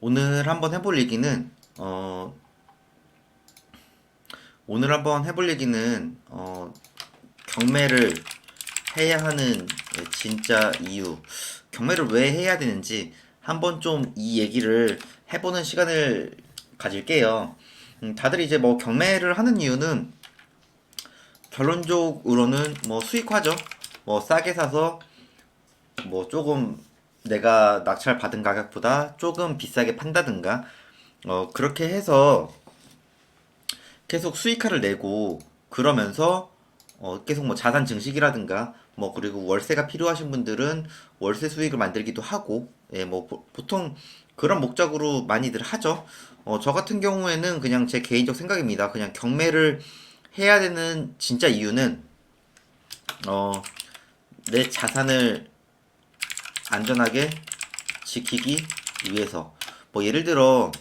오늘 한번 해볼 얘기는 오늘 한번 해볼 얘기는 경매를 해야 하는 진짜 이유, 경매를 왜 해야 되는지 한번 좀 이 얘기를 해보는 시간을 가질게요. 다들 이제 뭐 경매를 하는 이유는 결론적으로는 뭐 수익화죠. 뭐 싸게 사서 뭐 조금 내가 낙찰 받은 가격보다 조금 비싸게 판다든가 그렇게 해서 계속 수익화를 내고 그러면서 계속 뭐 자산 증식이라든가 뭐 그리고 월세가 필요하신 분들은 월세 수익을 만들기도 하고 예, 뭐 보통 그런 목적으로 많이들 하죠. 저 같은 경우에는 그냥 제 개인적 생각입니다. 그냥 경매를 해야 되는 진짜 이유는 어, 내 자산을 안전하게 지키기 위해서 뭐 예를 들어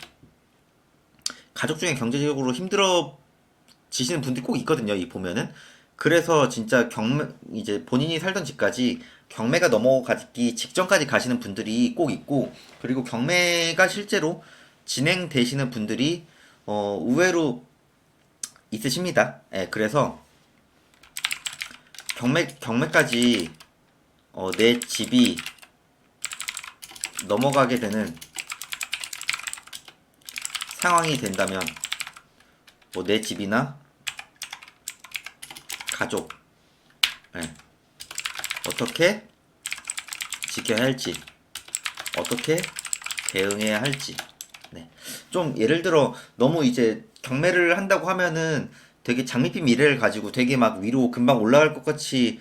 가족 중에 경제적으로 힘들어지시는 분들이 꼭 있거든요. 이 보면은 그래서 진짜 경매 이제 본인이 살던 집까지 경매가 넘어가기 직전까지 가시는 분들이 꼭 있고 그리고 경매가 실제로 진행되시는 분들이 의외로 있으십니다. 예, 그래서 경매까지 내 집이 넘어가게 되는 상황이 된다면 뭐 내 집이나 가족 예, 어떻게 지켜야 할지 어떻게 대응해야 할지 네. 좀 예를 들어 너무 이제 경매를 한다고 하면은 되게 장밋빛 미래를 가지고 되게 막 위로 금방 올라갈 것 같이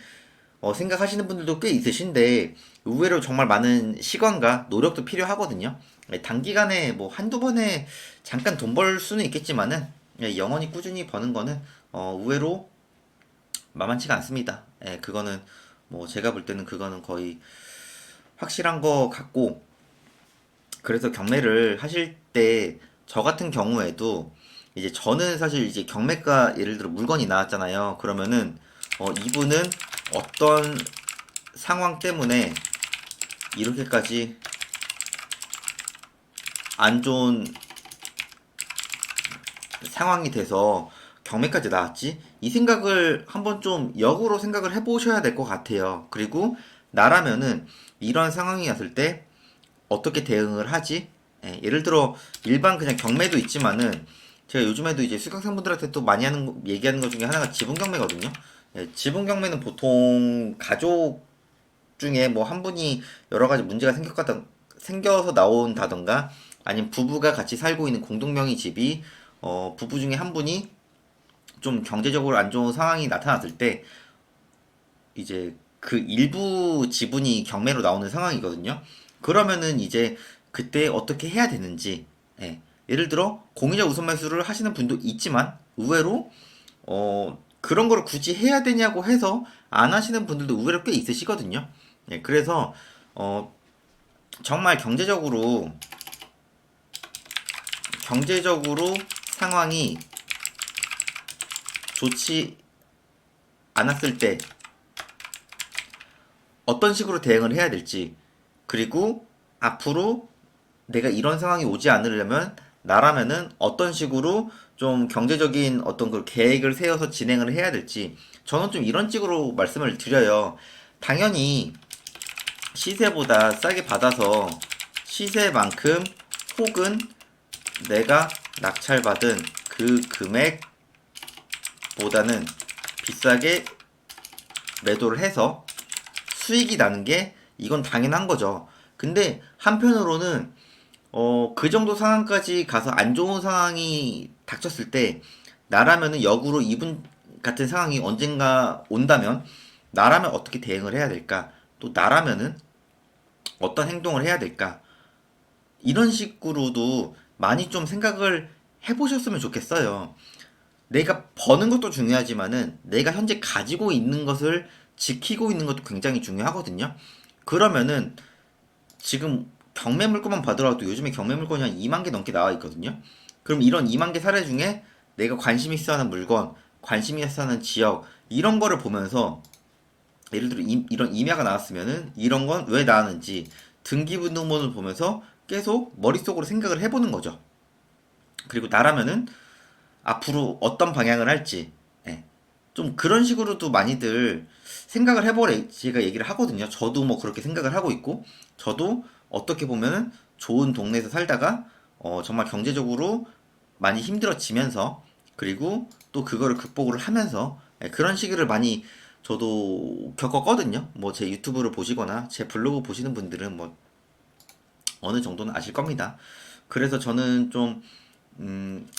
생각하시는 분들도 꽤 있으신데 의외로 정말 많은 시간과 노력도 필요하거든요. 네, 단기간에 뭐 한두 번에 잠깐 돈 벌 수는 있겠지만은 영원히 꾸준히 버는 거는 의외로 만만치가 않습니다. 예, 그거는 뭐 제가 볼 때는 그거는 거의 확실한 거 같고 그래서 경매를 하실 때 저 같은 경우에도 이제 저는 사실 이제 경매가 예를 들어 물건이 나왔잖아요. 그러면은 이분은 어떤 상황 때문에 이렇게까지 안 좋은 상황이 돼서 경매까지 나왔지? 이 생각을 한번 좀 역으로 생각을 해보셔야 될 것 같아요. 그리고 나라면은 이런 상황이 왔을 때 어떻게 대응을 하지? 예를 들어 일반 그냥 경매도 있지만은 제가 요즘에도 이제 수강생분들한테 또 많이 얘기하는 것 중에 하나가 지분 경매거든요. 지분 경매는 보통 가족 중에 뭐 한 분이 여러 가지 문제가 생겨서 나온다던가 아니면 부부가 같이 살고 있는 공동명의 집이 부부 중에 한 분이 좀 경제적으로 안 좋은 상황이 나타났을 때 이제 그 일부 지분이 경매로 나오는 상황이거든요. 그러면은 이제 그때 어떻게 해야 되는지, 예를 들어 공인자 우선 매수를 하시는 분도 있지만 의외로 그런 걸 굳이 해야 되냐고 해서 안 하시는 분들도 의외로 꽤 있으시거든요. 그래서 어, 정말 경제적으로 상황이 좋지 않았을 때 어떤 식으로 대응을 해야 될지, 그리고 앞으로 내가 이런 상황이 오지 않으려면 나라면은 어떤 식으로 좀 경제적인 어떤 그 계획을 세워서 진행을 해야 될지, 저는 좀 이런 식으로 말씀을 드려요. 당연히 시세보다 싸게 받아서 시세만큼 혹은 내가 낙찰받은 그 금액보다는 비싸게 매도를 해서 수익이 나는 게 이건 당연한 거죠. 근데 한편으로는 그 정도 상황까지 가서 안 좋은 상황이 닥쳤을 때 나라면은 역으로 이분 같은 상황이 언젠가 온다면 나라면 어떻게 대응을 해야 될까? 또 나라면은 어떤 행동을 해야 될까? 이런 식으로도 많이 좀 생각을 해보셨으면 좋겠어요. 내가 버는 것도 중요하지만은 내가 현재 가지고 있는 것을 지키고 있는 것도 굉장히 중요하거든요. 그러면은 지금 경매 물건만 봐더라도 요즘에 경매 물건이 한 2만 개 넘게 나와 있거든요. 그럼 이런 2만 개 사례 중에 내가 관심 있어 하는 물건, 관심 있어 하는 지역, 이런 거를 보면서 예를 들어 이런 임야가 나왔으면은 이런 건 왜 나왔는지 등기부등본을 보면서 계속 머릿속으로 생각을 해보는 거죠. 그리고 나라면은 앞으로 어떤 방향을 할지, 예. 좀 그런 식으로도 많이들 생각을 해보래 제가 얘기를 하거든요. 저도 뭐 그렇게 생각을 하고 있고, 저도 어떻게 보면은 좋은 동네에서 살다가 정말 경제적으로 많이 힘들어지면서, 그리고 또 그거를 극복을 하면서, 예, 그런 시기를 많이 저도 겪었거든요. 뭐 제 유튜브를 보시거나 제 블로그 보시는 분들은 뭐 어느 정도는 아실 겁니다. 그래서 저는 좀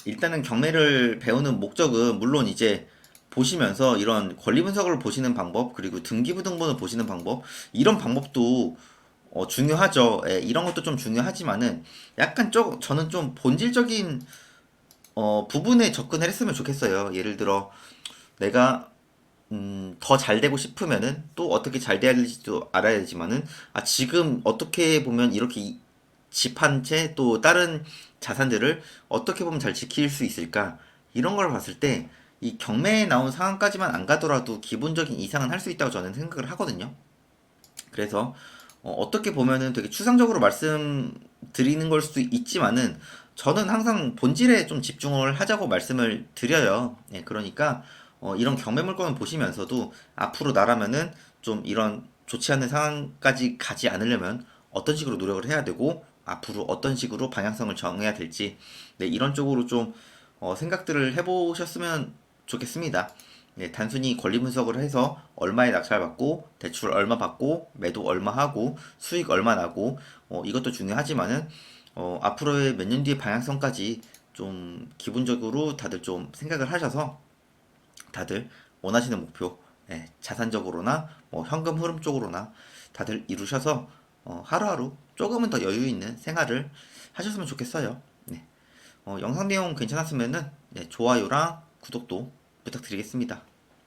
일단은 경매를 배우는 목적은 물론 이제 보시면서 이런 권리 분석을 보시는 방법, 그리고 등기부등본을 보시는 방법, 이런 방법도 중요하죠. 예, 이런 것도 좀 중요하지만은 약간 저는 좀 본질적인 부분에 접근을 했으면 좋겠어요. 예를 들어 내가 더 잘 되고 싶으면은 또 어떻게 잘 돼야 될지도 알아야 되지만은 지금 어떻게 보면 이렇게 집 한 채 또 다른 자산들을 어떻게 보면 잘 지킬 수 있을까? 이런 걸 봤을 때 이 경매에 나온 상황까지만 안 가더라도 기본적인 이상은 할 수 있다고 저는 생각을 하거든요. 그래서 떻게 보면은 되게 추상적으로 말씀드리는 걸 수도 있지만은 저는 항상 본질에 좀 집중을 하자고 말씀을 드려요. 예, 그러니까 이런 경매 물건을 보시면서도 앞으로 나라면은 좀 이런 좋지 않은 상황까지 가지 않으려면 어떤 식으로 노력을 해야 되고 앞으로 어떤 식으로 방향성을 정해야 될지, 네, 이런 쪽으로 좀 생각들을 해보셨으면 좋겠습니다. 네, 단순히 권리 분석을 해서 얼마에 낙찰받고 대출 얼마 받고 매도 얼마 하고 수익 얼마 나고 이것도 중요하지만은 앞으로의 몇 년 뒤의 방향성까지 좀 기본적으로 다들 좀 생각을 하셔서 다들 원하시는 목표, 예, 자산적으로나 뭐 현금 흐름 쪽으로나 다들 이루셔서 하루하루 조금은 더 여유 있는 생활을 하셨으면 좋겠어요. 네. 영상 내용 괜찮았으면은 네, 좋아요랑 구독도 부탁드리겠습니다.